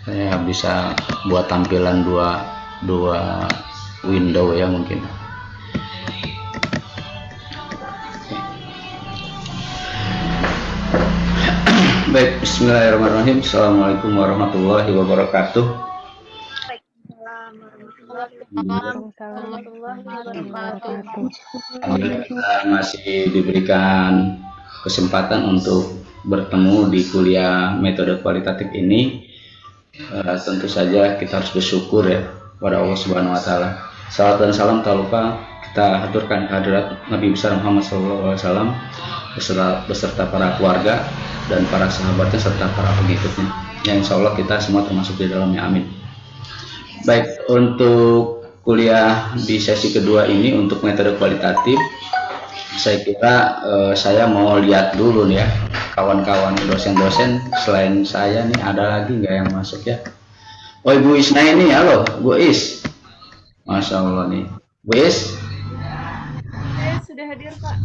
Saya bisa buat tampilan dua dua window ya mungkin. Baik, bismillahirrahmanirrahim. Assalamualaikum warahmatullahi wabarakatuh. Alhamdulillah, kita masih diberikan kesempatan untuk bertemu di kuliah metode kualitatif ini. Tentu saja kita harus bersyukur ya pada Allah Subhanahu wa taala. Salam dan salam tak lupa kita haturkan kehadirat Nabi besar Muhammad SAW beserta para keluarga dan para sahabatnya serta para pengikutnya. Ya, insya Allah kita semua termasuk di dalamnya, amin. Baik, untuk kuliah di sesi kedua ini untuk metode kualitatif, saya kira saya mau lihat dulu nih ya kawan-kawan dosen-dosen selain saya nih, ada lagi nggak yang masuk ya? Oh, Ibu Isna ini, halo Bu Is. Masya Allah nih, Bu Is. Saya sudah hadir Pak.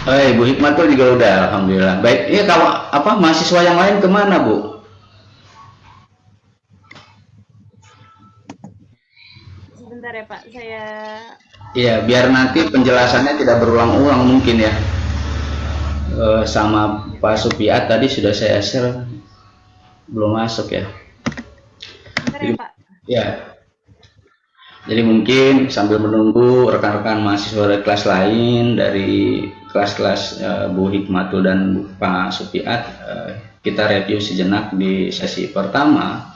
Ibu Hikmatul juga udah, alhamdulillah. Baik, ini kawan mahasiswa yang lain kemana Bu? Sebentar ya Pak, saya. Iya, biar nanti penjelasannya tidak berulang-ulang mungkin ya. Sama Pak Supiat tadi sudah saya share, belum masuk ya. Sebentar ya Pak. Ya, jadi mungkin sambil menunggu rekan-rekan mahasiswa dari kelas lain, dari kelas-kelas Bu Hikmatul dan Pak Supiat, kita review sejenak di sesi pertama.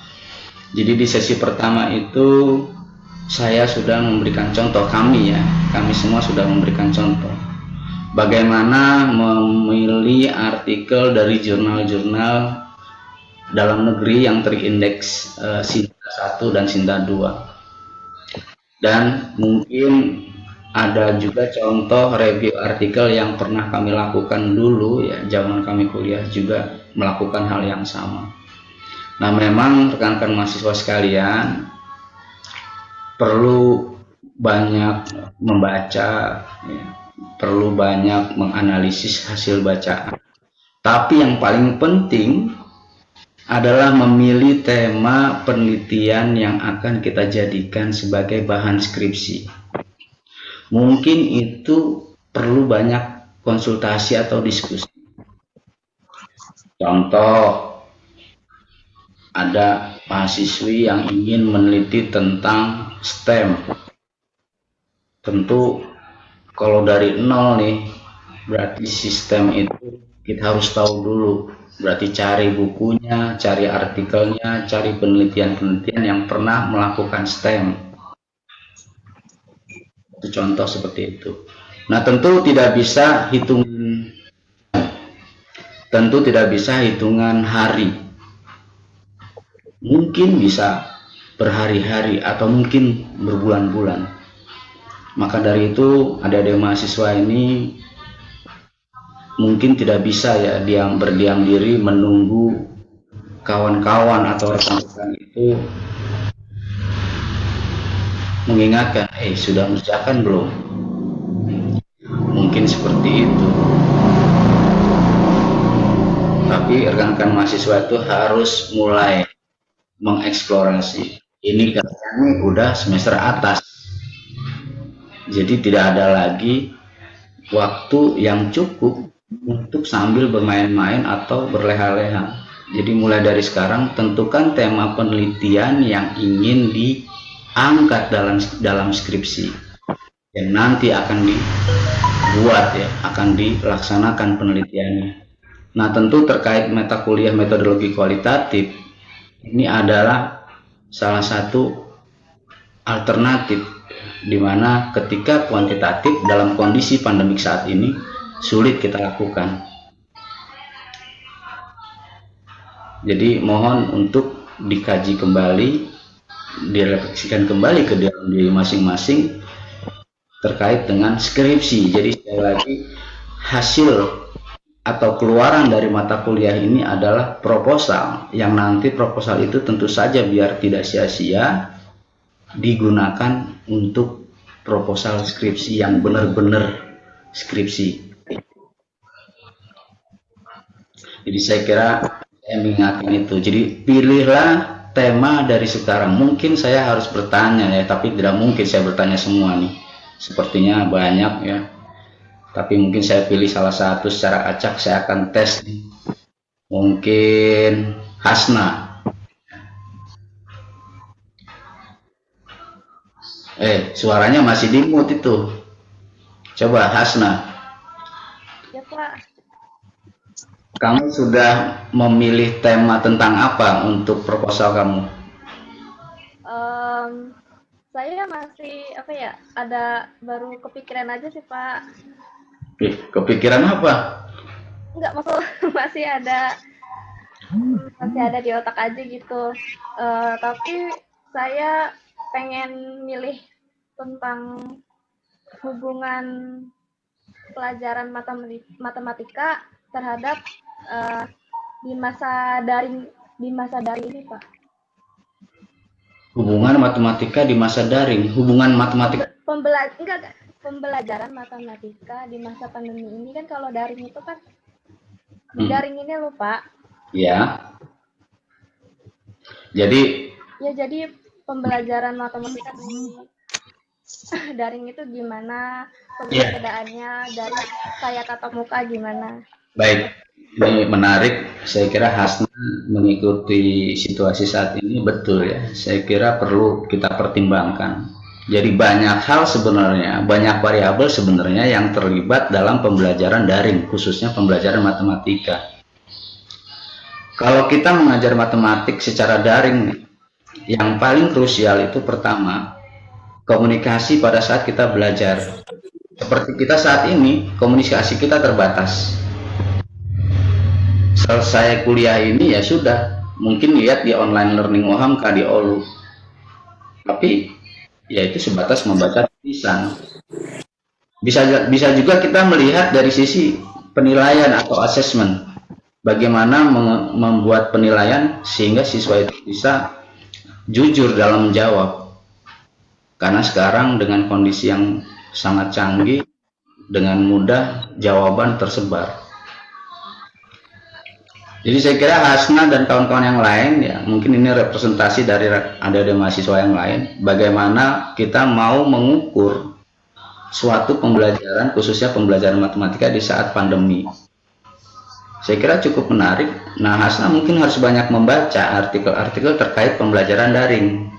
Jadi di sesi pertama itu saya sudah memberikan contoh, kami semua sudah memberikan contoh bagaimana memilih artikel dari jurnal-jurnal dalam negeri yang terindeks Sinta 1 dan Sinta 2. Dan mungkin ada juga contoh review artikel yang pernah kami lakukan dulu ya, zaman kami kuliah juga melakukan hal yang sama. Nah, memang rekan-rekan mahasiswa sekalian perlu banyak membaca ya, perlu banyak menganalisis hasil bacaan. Tapi yang paling penting adalah memilih tema penelitian yang akan kita jadikan sebagai bahan skripsi. Mungkin itu perlu banyak konsultasi atau diskusi. Contoh, ada mahasiswi yang ingin meneliti tentang STEM. Tentu kalau dari nol nih, berarti sistem itu kita harus tahu dulu. Berarti cari bukunya, cari artikelnya, cari penelitian-penelitian yang pernah melakukan STEM. Itu contoh seperti itu. Nah, tentu tidak bisa hitungan hari. Mungkin bisa berhari-hari atau mungkin berbulan-bulan. Maka dari itu adik-adik mahasiswa ini mungkin tidak bisa ya berdiam diri menunggu kawan-kawan atau rekan-rekan itu mengingatkan, sudah mengerjakan belum? Mungkin seperti itu. Tapi rekan-rekan mahasiswa itu harus mulai mengeksplorasi. Ini katanya udah semester atas, jadi tidak ada lagi waktu yang cukup untuk sambil bermain-main atau berleha-leha. Jadi mulai dari sekarang tentukan tema penelitian yang ingin diangkat dalam skripsi yang nanti akan dibuat ya, akan dilaksanakan penelitiannya. Nah, tentu terkait mata kuliah metodologi kualitatif, ini adalah salah satu alternatif di mana ketika kuantitatif dalam kondisi pandemik saat ini sulit kita lakukan. Jadi mohon untuk dikaji kembali, direfleksikan kembali ke dalam diri masing-masing terkait dengan skripsi. Jadi sekali lagi, hasil atau keluaran dari mata kuliah ini adalah proposal, yang nanti proposal itu tentu saja biar tidak sia-sia digunakan untuk proposal skripsi yang benar-benar skripsi. Jadi saya kira Saya mengingatkan itu. Jadi pilihlah tema dari sekarang. Mungkin saya harus bertanya ya, tapi tidak mungkin saya bertanya semua nih. Sepertinya banyak ya. Tapi mungkin saya pilih salah satu secara acak, saya akan tes nih. Mungkin Hasna. Suaranya masih di mute itu. Coba Hasna. Ya Pak. Kamu sudah memilih tema tentang apa untuk proposal kamu? Saya masih apa ya? Ada baru kepikiran aja sih Pak. Kepikiran apa? Enggak maksud masih ada di otak aja gitu. Tapi saya pengen milih tentang hubungan pelajaran matematika terhadap di masa daring ini Pak. Hubungan matematika di masa daring, hubungan matematika. Pembelajaran matematika di masa pandemi ini kan kalau daring itu kan daring ini loh Pak. Ya. Jadi pembelajaran matematika di daring itu gimana, perbedaannya dari saya tatap muka gimana? Baik, ini menarik. Saya kira Hasna mengikuti situasi saat ini betul ya. Saya kira perlu kita pertimbangkan. Jadi banyak hal sebenarnya, banyak variabel sebenarnya yang terlibat dalam pembelajaran daring, khususnya pembelajaran matematika. Kalau kita mengajar matematik secara daring, yang paling krusial itu pertama, komunikasi pada saat kita belajar. Seperti kita saat ini, komunikasi kita terbatas. Selesai kuliah ini ya sudah, mungkin lihat di online learning OHAMKA di OLU. Tapi ya itu sebatas membaca tulisan. Bisa juga kita melihat dari sisi penilaian atau assessment. Bagaimana membuat penilaian sehingga siswa itu bisa jujur dalam menjawab. Karena sekarang dengan kondisi yang sangat canggih, dengan mudah jawaban tersebar. Jadi saya kira Hasna dan kawan-kawan yang lain ya, mungkin ini representasi dari adik-adik mahasiswa yang lain, bagaimana kita mau mengukur suatu pembelajaran, khususnya pembelajaran matematika di saat pandemi. Saya kira cukup menarik. Nah, Hasna mungkin harus banyak membaca artikel-artikel terkait pembelajaran daring,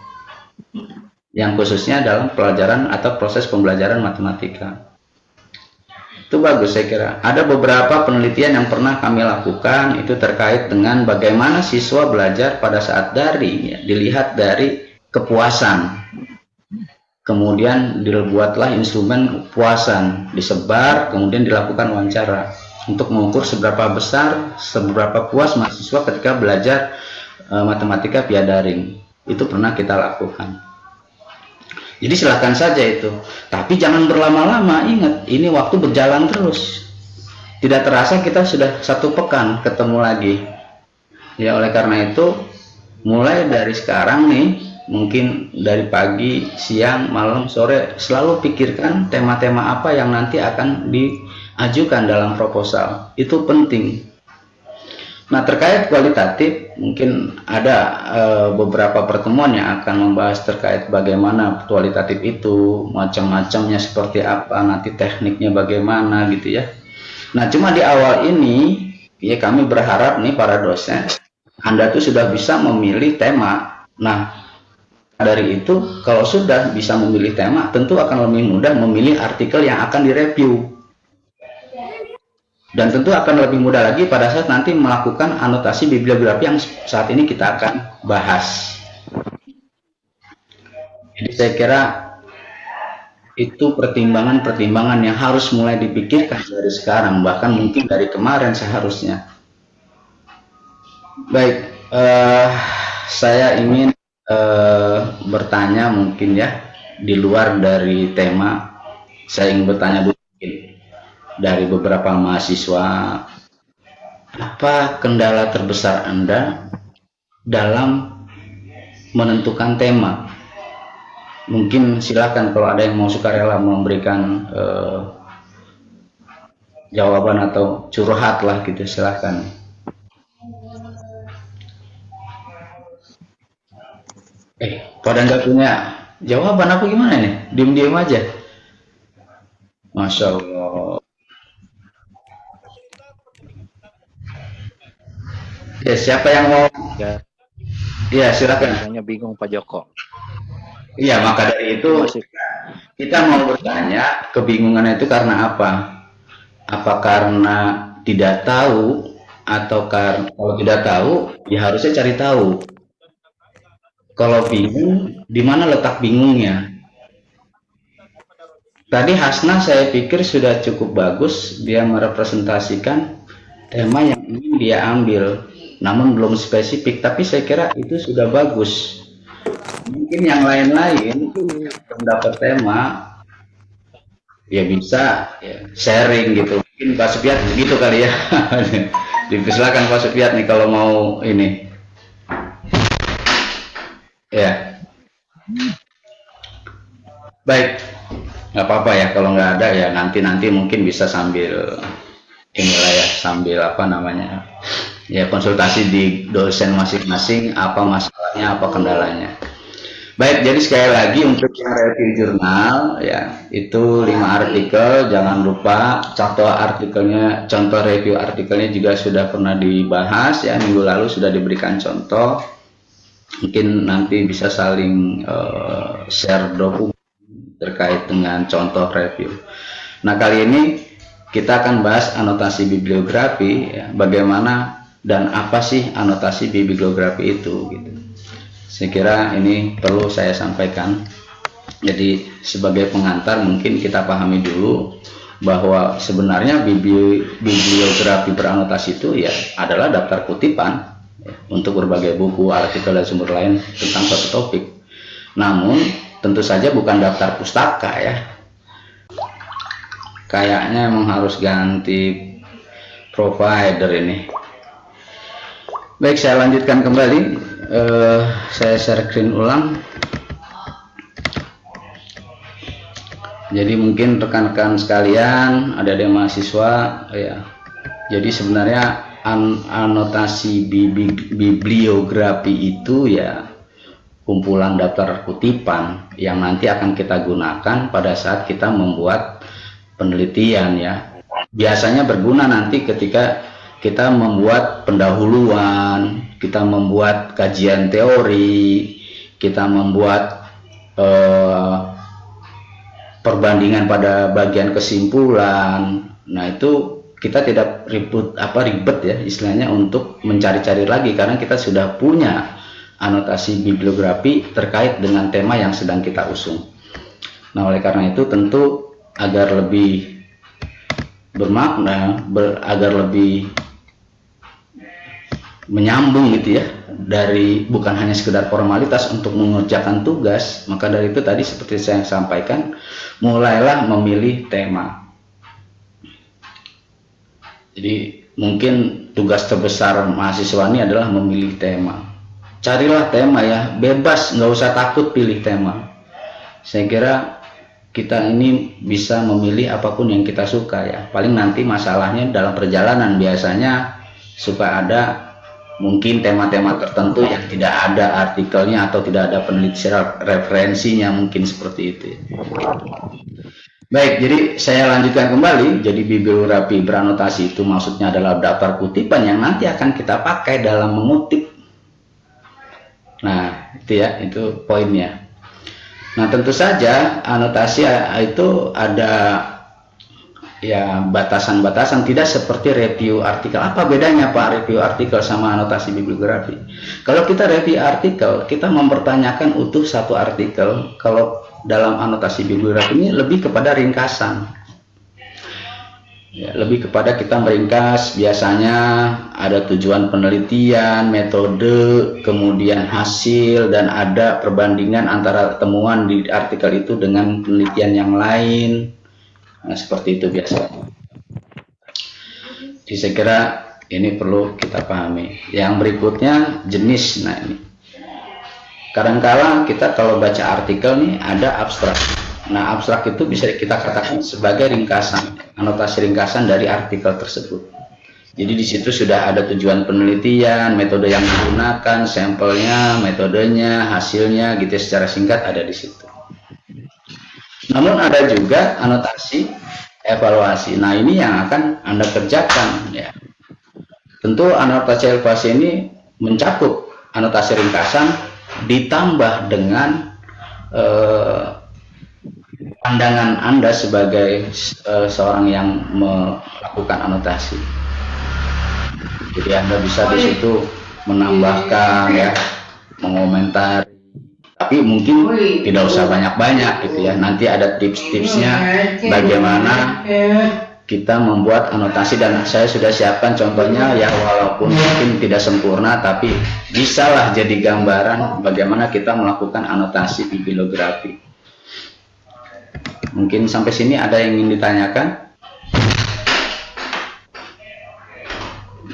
yang khususnya dalam pelajaran atau proses pembelajaran matematika. Itu bagus saya kira. Ada beberapa penelitian yang pernah kami lakukan itu terkait dengan bagaimana siswa belajar pada saat daring ya, dilihat dari kepuasan. Kemudian dibuatlah instrumen kepuasan, disebar, kemudian dilakukan wawancara untuk mengukur seberapa besar, seberapa puas mahasiswa ketika belajar matematika via daring. Itu pernah kita lakukan. Jadi silakan saja itu, tapi jangan berlama-lama. Ingat, ini waktu berjalan terus. Tidak terasa kita sudah 1 pekan ketemu lagi. Ya oleh karena itu, mulai dari sekarang nih, mungkin dari pagi, siang, malam, sore, selalu pikirkan tema-tema apa yang nanti akan diajukan dalam proposal. Itu penting. Nah, terkait kualitatif, mungkin ada beberapa pertemuan yang akan membahas terkait bagaimana kualitatif itu, macam-macamnya seperti apa, nanti tekniknya bagaimana gitu ya. Nah, cuma di awal ini, ya kami berharap nih para dosen, Anda tuh sudah bisa memilih tema. Nah, dari itu, kalau sudah bisa memilih tema, tentu akan lebih mudah memilih artikel yang akan direview. Dan tentu akan lebih mudah lagi pada saat nanti melakukan anotasi bibliografi yang saat ini kita akan bahas. Jadi saya kira itu pertimbangan-pertimbangan yang harus mulai dipikirkan dari sekarang, bahkan mungkin dari kemarin seharusnya. Baik, saya ingin bertanya mungkin ya, di luar dari tema, saya ingin bertanya dulu mungkin dari beberapa mahasiswa, apa kendala terbesar Anda dalam menentukan tema? Mungkin silakan kalau ada yang mau sukarela memberikan jawaban atau curhat lah gitu, silakan. Pada nggak punya jawaban apa gimana nih? Diem-diem aja. Masya Allah. Ya, siapa yang mau? Ya, Ya, silakan. hanya bingung Pak Joko. Iya, maka dari itu kita mau bertanya, kebingungan itu karena apa? Apa karena tidak tahu, atau karena kalau tidak tahu, ya harusnya cari tahu. Kalau bingung, di mana letak bingungnya? Tadi Hasna saya pikir sudah cukup bagus, dia merepresentasikan tema yang ingin dia ambil, namun belum spesifik, tapi saya kira itu sudah bagus. Mungkin yang lain-lain yang dapat tema, ya bisa ya, sharing gitu. Mungkin Pak Supiat gitu kali ya. Dipersilakan Pak Supiat nih kalau mau ini. Ya. Baik. Nggak apa-apa ya kalau nggak ada ya nanti mungkin bisa sambil inilah ya, sambil apa namanya ya, konsultasi di dosen masing-masing, apa masalahnya, apa kendalanya. Baik, jadi sekali lagi untuk yang review jurnal ya, itu 5 artikel, jangan lupa contoh review artikelnya juga sudah pernah dibahas ya, minggu lalu sudah diberikan contoh. Mungkin nanti bisa saling share dokumen terkait dengan contoh review. Nah, kali ini kita akan bahas anotasi bibliografi ya, bagaimana dan apa sih anotasi bibliografi itu gitu. Saya kira ini perlu saya sampaikan. Jadi sebagai pengantar mungkin kita pahami dulu bahwa sebenarnya bibliografi beranotasi itu ya adalah daftar kutipan ya, untuk berbagai buku, artikel dan sumber lain tentang suatu topik. Namun tentu saja bukan daftar pustaka ya. Kayaknya emang harus ganti provider ini. Baik, saya lanjutkan kembali. Saya share screen ulang. Jadi mungkin rekan-rekan sekalian, ada mahasiswa ya. Jadi sebenarnya anotasi bibliografi itu ya kumpulan daftar kutipan yang nanti akan kita gunakan pada saat kita membuat penelitian ya. Biasanya berguna nanti ketika kita membuat pendahuluan, kita membuat kajian teori, kita membuat perbandingan pada bagian kesimpulan. Nah, itu kita tidak ribet ya istilahnya untuk mencari-cari lagi karena kita sudah punya anotasi bibliografi terkait dengan tema yang sedang kita usung. Nah, oleh karena itu tentu agar lebih bermakna, agar lebih menyambung gitu ya, dari bukan hanya sekedar formalitas untuk mengerjakan tugas, maka dari itu tadi seperti saya sampaikan, mulailah memilih tema. Jadi mungkin tugas terbesar mahasiswa ini adalah memilih tema. Carilah tema ya, bebas, nggak usah takut pilih tema. Saya kira kita ini bisa memilih apapun yang kita suka ya. Paling nanti masalahnya dalam perjalanan biasanya suka ada mungkin tema-tema tertentu yang tidak ada artikelnya atau tidak ada penelitian referensinya, mungkin seperti itu ya. Baik, jadi saya lanjutkan kembali. Jadi bibliografi beranotasi itu maksudnya adalah daftar kutipan yang nanti akan kita pakai dalam mengutip. Nah, itu ya, itu poinnya. Nah, tentu saja anotasi itu ada ya batasan-batasan, tidak seperti review artikel. Apa bedanya Pak review artikel sama anotasi bibliografi? Kalau kita review artikel, kita mempertanyakan utuh satu artikel. Kalau dalam anotasi bibliografi ini lebih kepada ringkasan. Ya, lebih kepada kita meringkas, biasanya ada tujuan penelitian, metode, kemudian hasil, dan ada perbandingan antara temuan di artikel itu dengan penelitian yang lain. Nah, seperti itu biasanya. Jadi saya kira ini perlu kita pahami. Yang berikutnya jenis. Nah, ini kadangkala kita kalau baca artikel nih ada abstrak. Nah, abstrak itu bisa kita katakan sebagai ringkasan, anotasi ringkasan dari artikel tersebut. Jadi di situ sudah ada tujuan penelitian, metode yang digunakan, sampelnya, metodenya, hasilnya, gitu secara singkat ada di situ. Namun ada juga anotasi evaluasi. Nah ini yang akan Anda kerjakan ya. Tentu anotasi evaluasi ini mencakup anotasi ringkasan ditambah dengan pandangan Anda sebagai seorang yang melakukan anotasi. Jadi Anda bisa di situ menambahkan ya, mengomentari, tapi mungkin tidak usah banyak-banyak gitu ya. Nanti ada tips-tipsnya bagaimana kita membuat anotasi, dan saya sudah siapkan contohnya ya, walaupun mungkin tidak sempurna tapi bisalah jadi gambaran bagaimana kita melakukan anotasi bibliografi. Mungkin sampai sini ada yang ingin ditanyakan?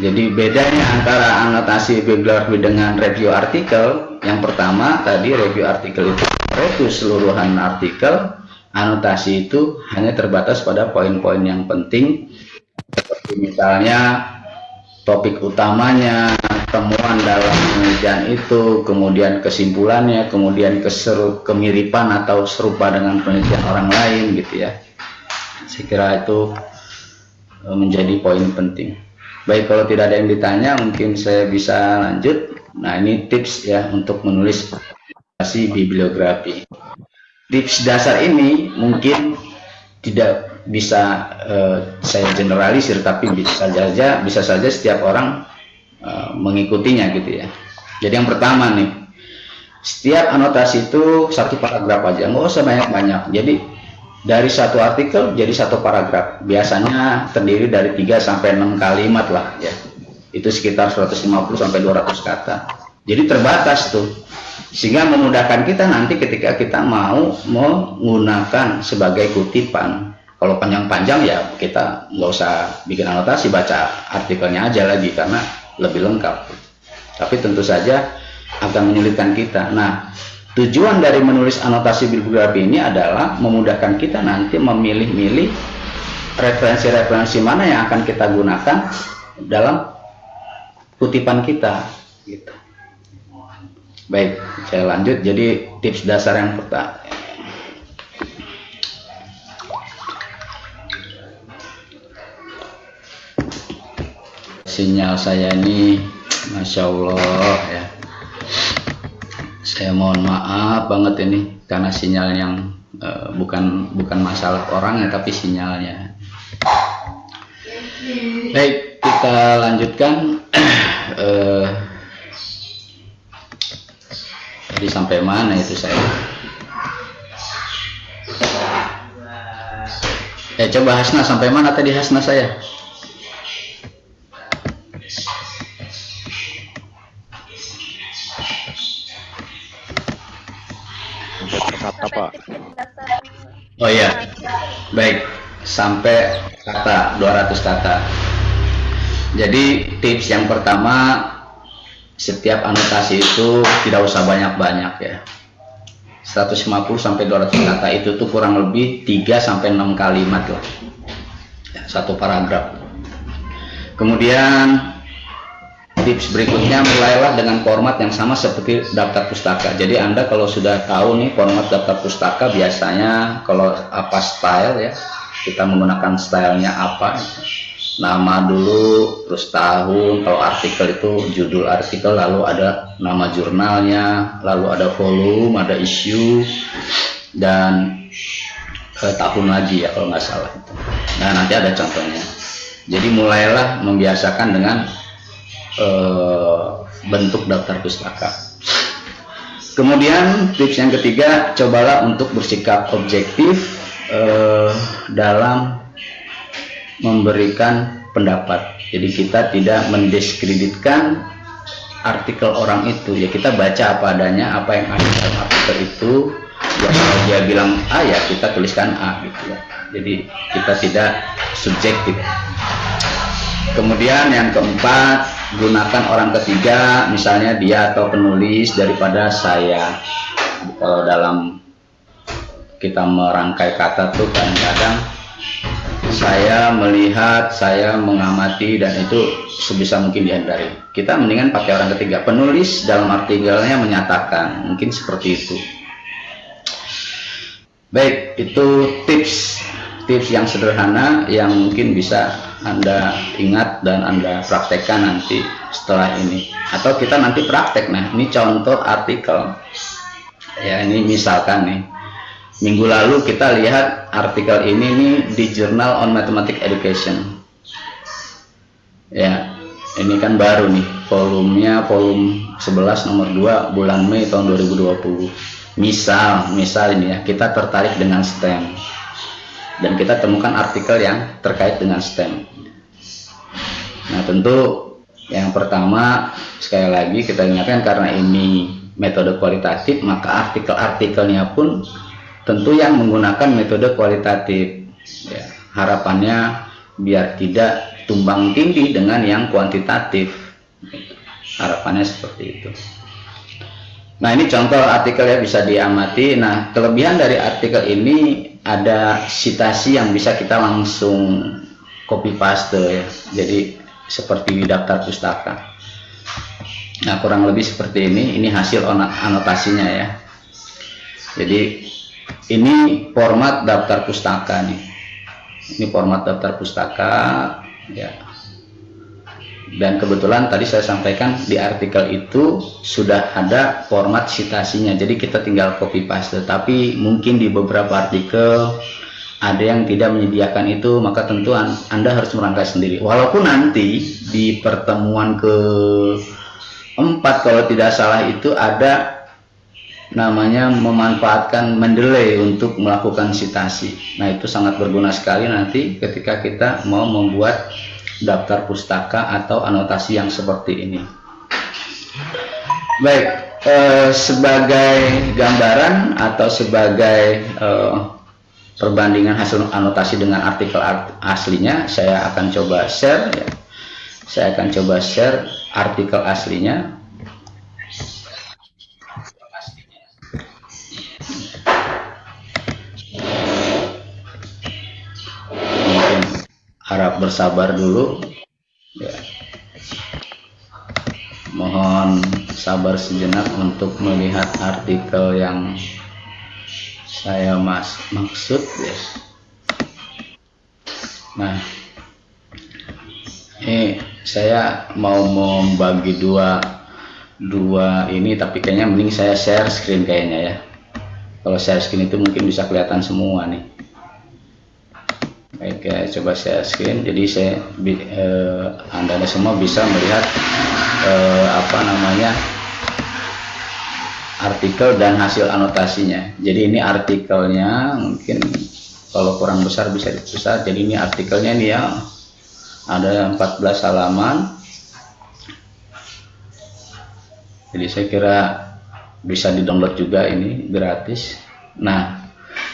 Jadi bedanya antara anotasi bibliografi dengan review artikel, yang pertama tadi review artikel itu review seluruhan artikel, anotasi itu hanya terbatas pada poin-poin yang penting, seperti misalnya topik utamanya, temuan dalam penelitian itu, kemudian kesimpulannya, kemudian kemiripan atau serupa dengan penelitian orang lain gitu ya. Saya kira itu menjadi poin penting. Baik, kalau tidak ada yang ditanya mungkin saya bisa lanjut. Nah ini tips ya untuk menulis anotasi bibliografi. Tips dasar ini mungkin tidak bisa saya generalisir, tapi bisa saja setiap orang mengikutinya gitu ya. Jadi yang pertama nih, setiap anotasi itu satu paragraf aja, nggak usah banyak-banyak. Jadi dari satu artikel jadi satu paragraf, biasanya terdiri dari 3 sampai 6 kalimat lah ya. Itu sekitar 150 sampai 200 kata. Jadi terbatas tuh, sehingga memudahkan kita nanti ketika kita mau menggunakan sebagai kutipan. Kalau panjang-panjang ya kita nggak usah bikin anotasi, baca artikelnya aja lagi karena lebih lengkap. Tapi tentu saja akan menyulitkan kita. Nah, tujuan dari menulis anotasi bibliografi ini adalah memudahkan kita nanti memilih-milih referensi-referensi mana yang akan kita gunakan dalam kutipan kita gitu. Baik, saya lanjut. Jadi tips dasar yang pertama, sinyal saya ini Masya Allah ya, saya mohon maaf banget ini karena sinyal yang bukan masalah orangnya tapi sinyalnya. Baik, kita lanjutkan. Jadi sampai mana itu saya? Coba Hasna, sampai mana tadi Hasna saya? Kata Pak. Oh iya, baik, sampai kata 200 kata. Jadi tips yang pertama, setiap anotasi itu tidak usah banyak-banyak ya. 150 sampai 200 kata itu tuh kurang lebih 3 sampai 6 kalimat lah. Ya, satu paragraf. Kemudian tips berikutnya, mulailah dengan format yang sama seperti daftar pustaka. Jadi Anda kalau sudah tahu nih format daftar pustaka, biasanya kalau apa style ya, kita menggunakan stylenya apa, nama dulu, terus tahun. Kalau artikel itu judul artikel, lalu ada nama jurnalnya, lalu ada volume, ada issue, dan tahun lagi ya kalau nggak salah itu. Nah nanti ada contohnya. Jadi mulailah membiasakan dengan bentuk daftar pustaka. Kemudian tips yang ketiga, cobalah untuk bersikap objektif dalam memberikan pendapat. Jadi kita tidak mendiskreditkan artikel orang itu ya, kita baca apa adanya, apa yang ada dalam artikel itu ya. Kalau dia bilang A ya kita tuliskan A gitu ya. Jadi kita tidak subjektif. Kemudian yang keempat, gunakan orang ketiga, misalnya dia atau penulis daripada saya. Kalau dalam kita merangkai kata tuh kadang-kadang saya melihat, saya mengamati, dan itu sebisa mungkin dihindari. Kita mendingan pakai orang ketiga. Penulis dalam artikelnya menyatakan, mungkin seperti itu. Baik, itu tips yang sederhana yang mungkin bisa Anda ingat dan Anda praktekkan nanti setelah ini. Atau kita nanti praktek. Nah, ini contoh artikel. Ya, ini misalkan nih. Minggu lalu kita lihat artikel ini nih di Journal on Mathematics Education. Ya, ini kan baru nih, volumenya volume 11 nomor 2 bulan Mei tahun 2020. Misal ini ya, kita tertarik dengan STEM. Dan kita temukan artikel yang terkait dengan STEM. Nah, tentu yang pertama, sekali lagi kita ingatkan, karena ini metode kualitatif, maka artikel-artikelnya pun tentu yang menggunakan metode kualitatif. Ya, harapannya biar tidak tumbang tindih dengan yang kuantitatif. Harapannya seperti itu. Nah, ini contoh artikel ya, bisa diamati. Nah, kelebihan dari artikel ini ada citasi yang bisa kita langsung copy paste ya. Jadi seperti di daftar pustaka. Nah, kurang lebih seperti ini. Ini hasil anotasinya ya. Jadi ini format daftar pustaka nih. Ini format daftar pustaka ya. Dan kebetulan tadi saya sampaikan di artikel itu sudah ada format citasinya. Jadi kita tinggal copy paste. Tapi mungkin di beberapa artikel ada yang tidak menyediakan itu, maka tentu Anda harus merangkai sendiri. Walaupun nanti di pertemuan ke-4 kalau tidak salah itu ada namanya memanfaatkan Mendeley untuk melakukan citasi. Nah, itu sangat berguna sekali nanti ketika kita mau membuat daftar pustaka atau anotasi yang seperti ini. Baik, sebagai gambaran atau sebagai perbandingan hasil anotasi dengan artikel aslinya, saya akan coba share ya. Saya akan coba share artikel aslinya. Harap bersabar dulu ya. Mohon sabar sejenak untuk melihat artikel yang saya maksud ya. Nah, ini saya mau membagi dua ini, tapi kayaknya mending saya share screen kayaknya ya. Kalau share screen itu mungkin bisa kelihatan semua nih. Oke, coba share screen. Jadi saya Anda semua bisa melihat artikel dan hasil anotasinya. Jadi ini artikelnya, mungkin kalau kurang besar bisa dibesar. Jadi ini artikelnya nih ya, ada 14 halaman. Jadi saya kira bisa di-download juga, ini gratis. Nah,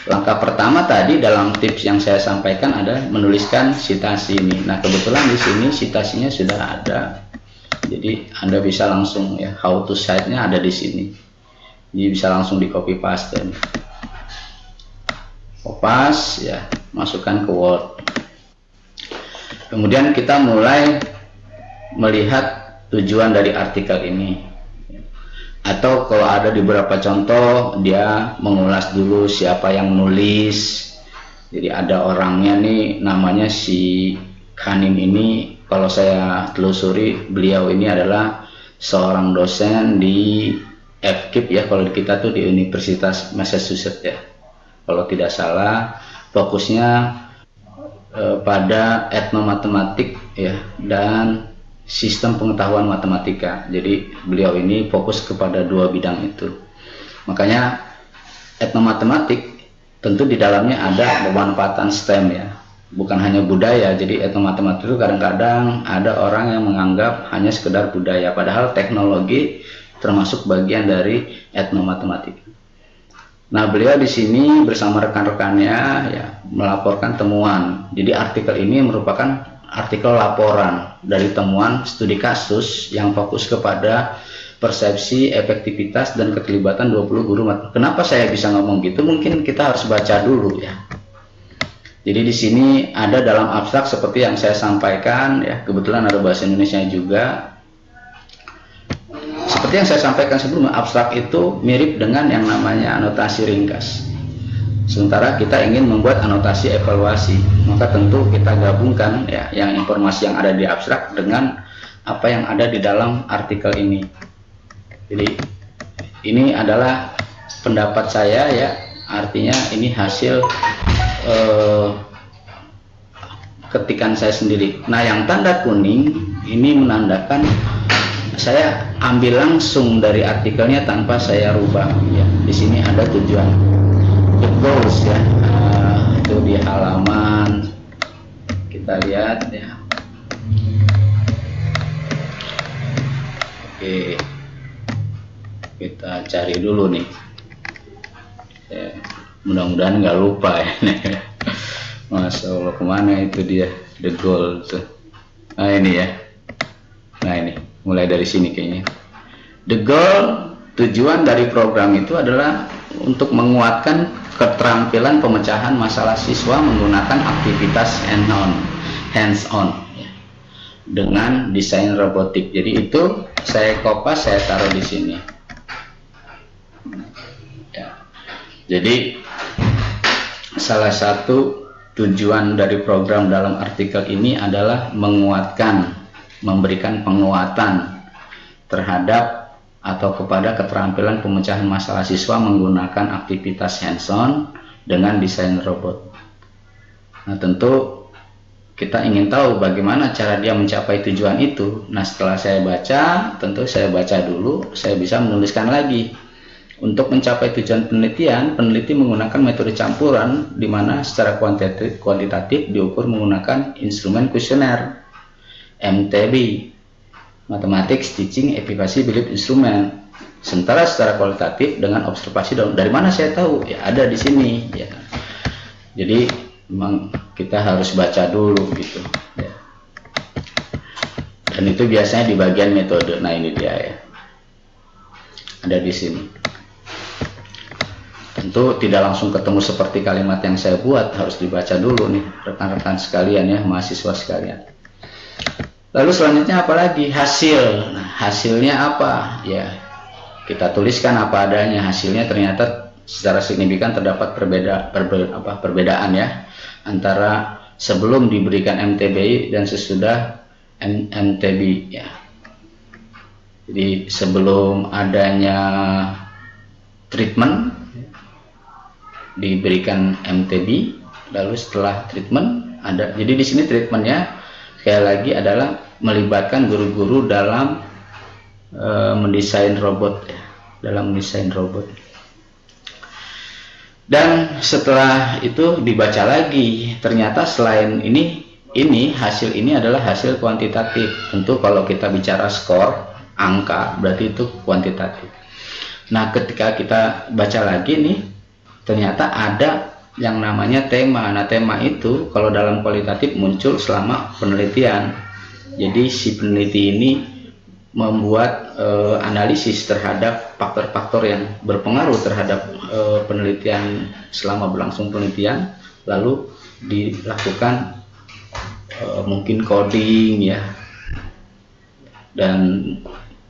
langkah pertama tadi dalam tips yang saya sampaikan ada menuliskan citasi ini. Nah, kebetulan di sini citasinya sudah ada. Jadi Anda bisa langsung ya, how to cite-nya ada di sini. Jadi bisa langsung di copy paste. Kopas ya, masukkan ke Word. Kemudian kita mulai melihat tujuan dari artikel ini. Atau kalau ada di beberapa contoh, dia mengulas dulu siapa yang nulis. Jadi ada orangnya nih, namanya si Kanim ini. Kalau saya telusuri, beliau ini adalah seorang dosen di FKIP ya, kalau kita tuh di Universitas Massachusetts ya. Kalau tidak salah, fokusnya pada etnomatematik ya, dan sistem pengetahuan matematika. Jadi beliau ini fokus kepada dua bidang itu. Makanya etnomatematik tentu di dalamnya ada pemanfaatan STEM ya, bukan hanya budaya. Jadi etnomatematik itu kadang-kadang ada orang yang menganggap hanya sekedar budaya, padahal teknologi termasuk bagian dari etnomatematik. Nah, beliau di sini bersama rekan-rekannya ya melaporkan temuan. Jadi artikel ini merupakan artikel laporan dari temuan studi kasus yang fokus kepada persepsi, efektivitas, dan keterlibatan 20 guru matematika. Kenapa saya bisa ngomong gitu? Mungkin kita harus baca dulu ya. Jadi di sini ada dalam abstrak seperti yang saya sampaikan ya, kebetulan ada bahasa Indonesia juga. Seperti yang saya sampaikan sebelumnya, abstrak itu mirip dengan yang namanya anotasi ringkas. Sementara kita ingin membuat anotasi evaluasi, maka tentu kita gabungkan ya yang informasi yang ada di abstrak dengan apa yang ada di dalam artikel ini. Jadi ini adalah pendapat saya ya, artinya ini hasil ketikan saya sendiri. Nah, yang tanda kuning ini menandakan saya ambil langsung dari artikelnya tanpa saya rubah ya. Di sini ada tujuan the goals ya. Itu di halaman, kita lihat ya. Oke, kita cari dulu nih ya, mudah-mudahan nggak lupa ya. Masya Allah, kemana itu dia the goal tuh. Nah ini ya, nah ini mulai dari sini kayaknya. The goal, tujuan dari program itu adalah untuk menguatkan keterampilan pemecahan masalah siswa menggunakan aktivitas hands-on ya, dengan desain robotik. Jadi itu saya kopas, saya taruh di sini ya. Jadi salah satu tujuan dari program dalam artikel ini adalah menguatkan, memberikan penguatan terhadap atau kepada keterampilan pemecahan masalah siswa menggunakan aktivitas hands-on dengan desain robot. Nah, tentu kita ingin tahu bagaimana cara dia mencapai tujuan itu. Nah, setelah saya baca, tentu saya baca dulu, saya bisa menuliskan lagi. Untuk mencapai tujuan penelitian, peneliti menggunakan metode campuran di mana secara kuantitatif diukur menggunakan instrumen kuesioner MTB, Mathematics Teaching Efficacy Belief Instrument. Sementara secara kualitatif dengan observasi dari mana saya tahu? Ya ada di sini ya. Jadi memang kita harus baca dulu gitu ya. Dan itu biasanya di bagian metode. Nah, ini dia ya. Ada di sini. Tentu tidak langsung ketemu seperti kalimat yang saya buat, harus dibaca dulu nih rekan-rekan sekalian ya, mahasiswa sekalian. Lalu selanjutnya apa lagi? Hasil. Nah, hasilnya apa? Ya, kita tuliskan apa adanya. Hasilnya ternyata secara signifikan terdapat perbedaan ya antara sebelum diberikan MTBI dan sesudah MTB ya. Jadi sebelum adanya treatment diberikan MTB, lalu setelah treatment ada. Jadi di sini treatmentnya sekali lagi adalah melibatkan guru-guru dalam mendesain robot ya, dalam mendesain robot. Dan setelah itu dibaca lagi, ternyata selain ini hasil ini adalah hasil kuantitatif. Tentu kalau kita bicara skor, angka, berarti itu kuantitatif. Nah, ketika kita baca lagi nih, ternyata ada yang namanya tema. Nah, tema itu kalau dalam kualitatif muncul selama penelitian. Jadi si peneliti ini membuat analisis terhadap faktor-faktor yang berpengaruh terhadap penelitian selama berlangsung penelitian, lalu dilakukan mungkin coding ya, dan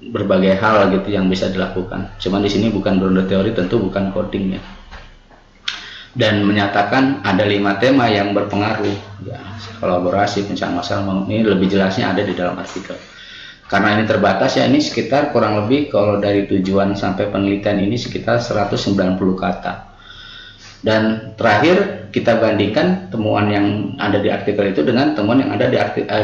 berbagai hal gitu yang bisa dilakukan. Cuman di sini bukan berunda teori, tentu bukan coding ya. Dan menyatakan ada 5 tema yang berpengaruh ya, kolaborasi, pencarian masalah. Ini lebih jelasnya ada di dalam artikel. Karena ini terbatas ya, ini sekitar kurang lebih kalau dari tujuan sampai penelitian ini sekitar 190 kata. Dan terakhir kita bandingkan temuan yang ada di artikel itu dengan temuan yang ada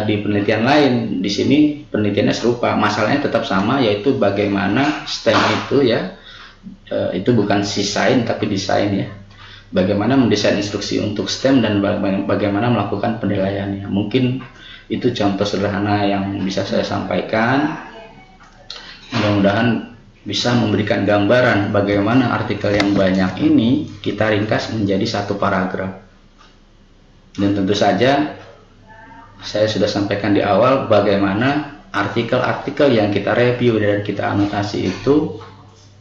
di penelitian lain. Di sini penelitiannya serupa, masalahnya tetap sama, yaitu bagaimana STEM itu ya, itu bukan desain tapi desain ya. Bagaimana mendesain instruksi untuk STEM dan bagaimana melakukan penilaiannya. Mungkin itu contoh sederhana yang bisa saya sampaikan. Mudah-mudahan bisa memberikan gambaran bagaimana artikel yang banyak ini kita ringkas menjadi satu paragraf. Dan tentu saja saya sudah sampaikan di awal bagaimana artikel-artikel yang kita review dan kita anotasi itu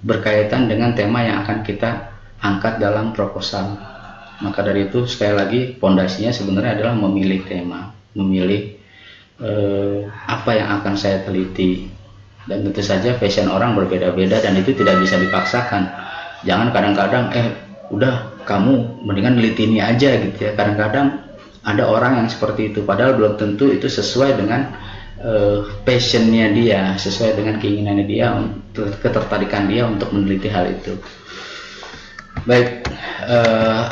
berkaitan dengan tema yang akan kita angkat dalam proposal. Maka dari itu sekali lagi pondasinya sebenarnya adalah memilih tema, memilih apa yang akan saya teliti. Dan tentu saja passion orang berbeda-beda dan itu tidak bisa dipaksakan. Jangan kadang-kadang udah kamu mendingan neliti ini aja gitu ya. Kadang-kadang ada orang yang seperti itu padahal belum tentu itu sesuai dengan passionnya dia, sesuai dengan keinginannya dia, ketertarikan dia untuk meneliti hal itu. Baik,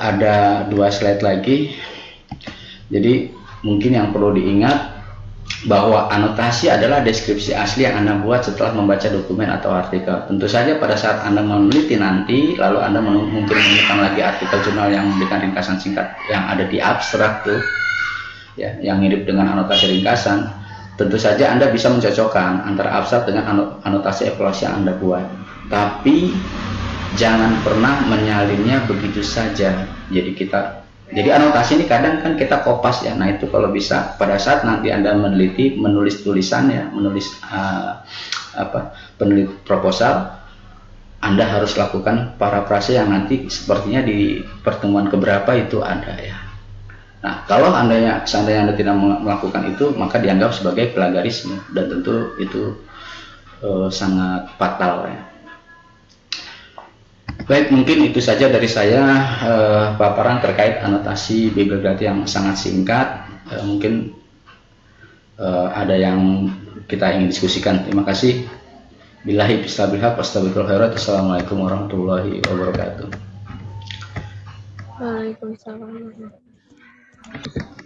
ada 2 slide lagi. Jadi mungkin yang perlu diingat bahwa anotasi adalah deskripsi asli yang Anda buat setelah membaca dokumen atau artikel. Tentu saja pada saat Anda meneliti nanti, lalu Anda mungkin menemukan lagi artikel jurnal yang memberikan ringkasan singkat yang ada di abstrak tuh, ya, yang mirip dengan anotasi ringkasan. Tentu saja Anda bisa mencocokkan antara abstrak dengan anotasi evaluasi yang Anda buat. Tapi jangan pernah menyalinnya begitu saja. Jadi anotasi ini kadang kan kita kopas ya. Nah itu kalau bisa pada saat nanti Anda meneliti, menulis tulisan ya, menulis penulis proposal, Anda harus lakukan parafrase yang nanti sepertinya di pertemuan keberapa itu ada ya. Nah kalau seandainya Anda tidak melakukan itu, maka dianggap sebagai plagiarisme dan tentu itu sangat fatal ya. Baik, mungkin itu saja dari saya paparan terkait anotasi bibliografi yang sangat singkat. Mungkin ada yang kita ingin diskusikan. Terima kasih. Billahi bistabil haq, astagfirullah khairat. Assalamualaikum warahmatullahi wabarakatuh. Waalaikumsalam.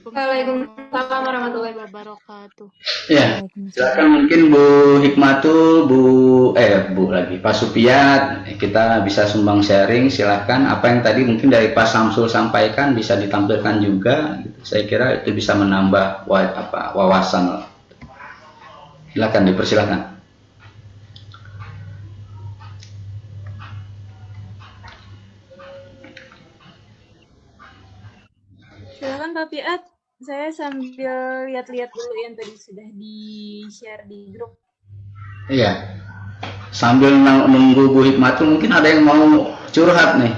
Waalaikumsalam warahmatullahi wabarakatuh. Ya, silakan mungkin Bu Hikmatul, Pak Supiat, kita bisa sumbang sharing. Silakan apa yang tadi mungkin dari Pak Samsul sampaikan bisa ditampilkan juga. Saya kira itu bisa menambah wawasan. Silakan, dipersilakan. Silakan Pak Piat. Saya sambil lihat-lihat dulu yang tadi sudah di-share di grup. Iya. Sambil nunggu Bu Hikmatul, mungkin ada yang mau curhat nih.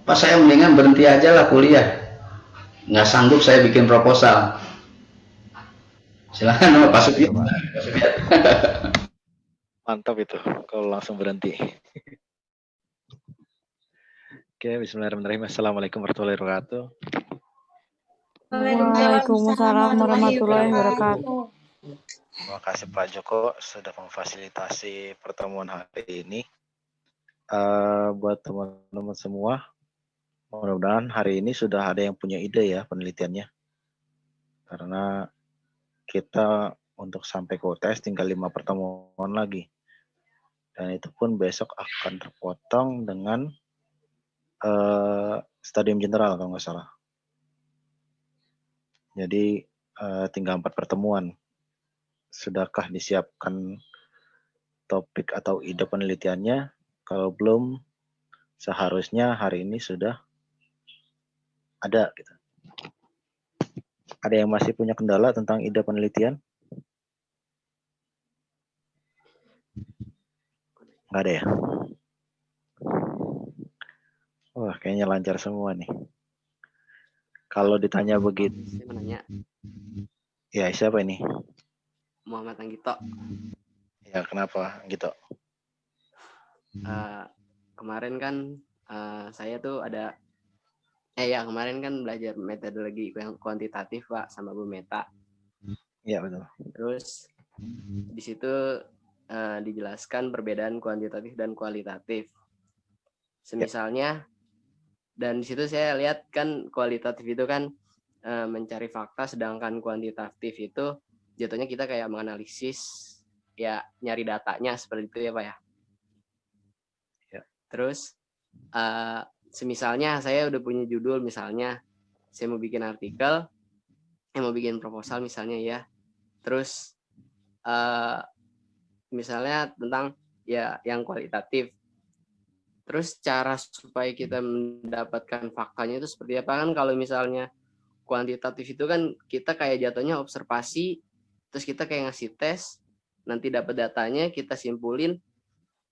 Pak, saya mendingan berhenti aja lah kuliah. Nggak sanggup saya bikin proposal. Silakan Pak Supiat. Mantap itu kalau langsung berhenti. Oke, bismillahirrahmanirrahim. Assalamualaikum warahmatullahi wabarakatuh. Waalaikumsalam warahmatullahi wabarakatuh. Terima kasih Pak Joko sudah memfasilitasi pertemuan hari ini. Buat teman-teman semua, mudah-mudahan hari ini sudah ada yang punya ide ya penelitiannya. Karena kita untuk sampai ke UTS tinggal 5 pertemuan lagi. Dan itu pun besok akan terpotong dengan stadium general kalau nggak salah. Jadi tinggal 4 pertemuan. Sudahkah disiapkan topik atau ide penelitiannya? Kalau belum, seharusnya hari ini sudah ada. Gitu. Ada yang masih punya kendala tentang ide penelitian? Nggak ada ya? Wah, kayaknya lancar semua nih. Kalau ditanya begitu. Saya mau nanya. Ya, siapa ini? Muhammad Anggito. Ya, kenapa gitu? Kemarin kan saya tuh ada kemarin kan belajar metodologi yang kuantitatif Pak sama Bu Meta. Iya betul. Terus di situ dijelaskan perbedaan kuantitatif dan kualitatif. Semisalnya dan di situ saya lihat kan kualitatif itu kan mencari fakta, sedangkan kuantitatif itu jatuhnya kita kayak menganalisis ya, nyari datanya seperti itu ya Pak ya. Ya. Terus semisalnya saya udah punya judul, misalnya saya mau bikin artikel, mau bikin proposal misalnya ya. Terus misalnya tentang ya yang kualitatif. Terus cara supaya kita mendapatkan faktanya itu seperti apa? Kan kalau misalnya kuantitatif itu kan kita kayak jatuhnya observasi, terus kita kayak ngasih tes, nanti dapat datanya, kita simpulin,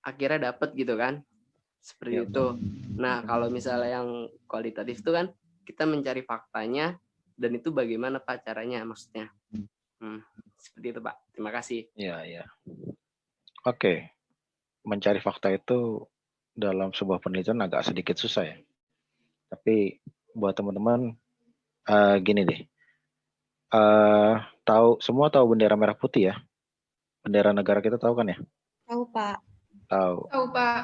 akhirnya dapat gitu kan. Seperti itu. Nah, kalau misalnya yang kualitatif itu kan kita mencari faktanya, dan itu bagaimana Pak caranya maksudnya. Seperti itu Pak. Terima kasih. Iya. Oke. Mencari fakta itu dalam sebuah penelitian agak sedikit susah ya. Tapi buat teman-teman gini deh. Semua tahu bendera merah putih ya? Bendera negara kita tahu kan ya? Tahu Pak. Tahu. Tahu Pak.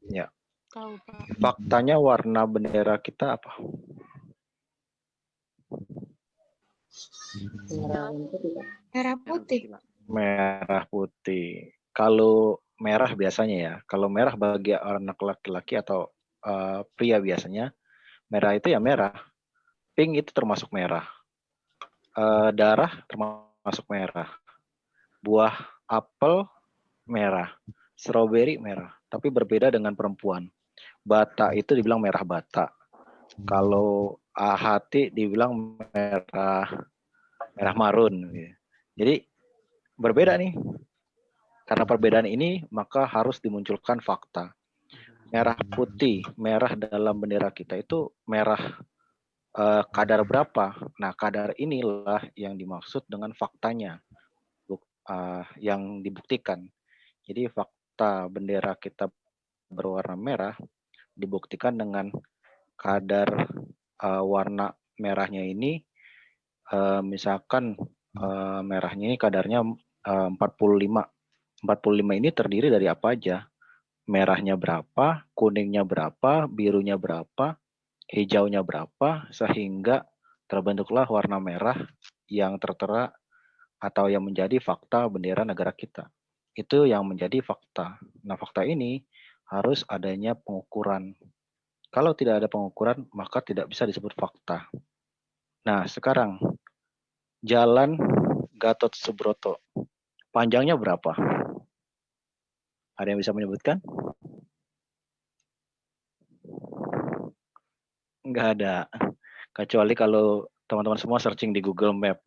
Ya. Tahu Pak. Faktanya warna bendera kita apa? Merah putih. Merah putih. Kalau merah biasanya ya, kalau merah bagi anak laki-laki atau pria biasanya, merah itu ya merah. Pink itu termasuk merah. Darah termasuk merah. Buah apel merah. Strawberry merah. Tapi berbeda dengan perempuan. Bata itu dibilang merah bata. Kalau hati dibilang merah marun. Jadi berbeda nih. Karena perbedaan ini maka harus dimunculkan fakta. Merah putih, merah dalam bendera kita itu merah kadar berapa? Nah, kadar inilah yang dimaksud dengan faktanya, yang dibuktikan. Jadi fakta bendera kita berwarna merah dibuktikan dengan kadar warna merahnya ini, misalkan merahnya ini kadarnya 45. 45 ini terdiri dari apa aja? Merahnya berapa, kuningnya berapa, birunya berapa, hijaunya berapa, sehingga terbentuklah warna merah yang tertera atau yang menjadi fakta bendera negara kita. Itu yang menjadi fakta. Nah, fakta ini harus adanya pengukuran. Kalau tidak ada pengukuran, maka tidak bisa disebut fakta. Nah, sekarang Jalan Gatot Subroto, panjangnya berapa? Ada yang bisa menyebutkan? Nggak ada. Kecuali kalau teman-teman semua searching di Google Map.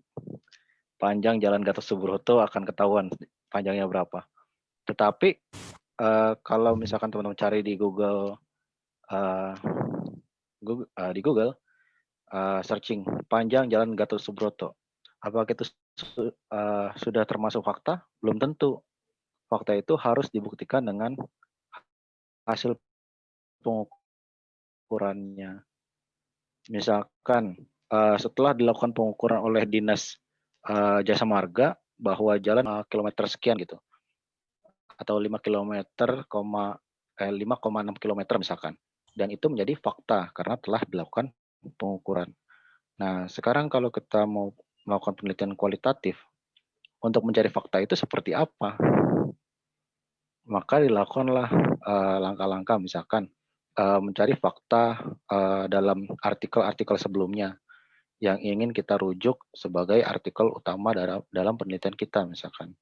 Panjang Jalan Gatot Subroto akan ketahuan panjangnya berapa. Tetapi kalau misalkan teman-teman cari di Google, searching panjang Jalan Gatot Subroto, apakah itu sudah termasuk fakta? Belum tentu. Fakta itu harus dibuktikan dengan hasil pengukurannya. Misalkan setelah dilakukan pengukuran oleh Dinas Jasa Marga bahwa jalan kilometer sekian gitu, atau 5 kilometer, 5,6 kilometer misalkan, dan itu menjadi fakta karena telah dilakukan pengukuran. Nah, sekarang kalau kita mau melakukan penelitian kualitatif untuk mencari fakta itu seperti apa, maka dilakukanlah langkah-langkah, misalkan mencari fakta dalam artikel-artikel sebelumnya yang ingin kita rujuk sebagai artikel utama dalam penelitian kita misalkan.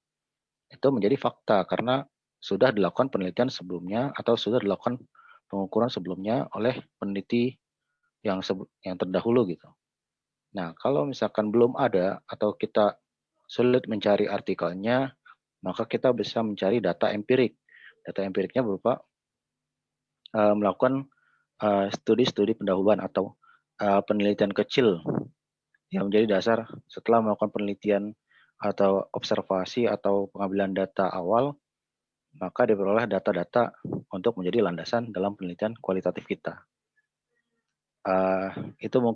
Itu menjadi fakta karena sudah dilakukan penelitian sebelumnya atau sudah dilakukan pengukuran sebelumnya oleh peneliti yang terdahulu gitu. Nah, kalau misalkan belum ada atau kita sulit mencari artikelnya, maka kita bisa mencari data empirik. Data empiriknya berupa melakukan studi-studi pendahuluan atau penelitian kecil yang menjadi dasar setelah melakukan penelitian atau observasi atau pengambilan data awal, maka diperoleh data-data untuk menjadi landasan dalam penelitian kualitatif kita. Itu mungkin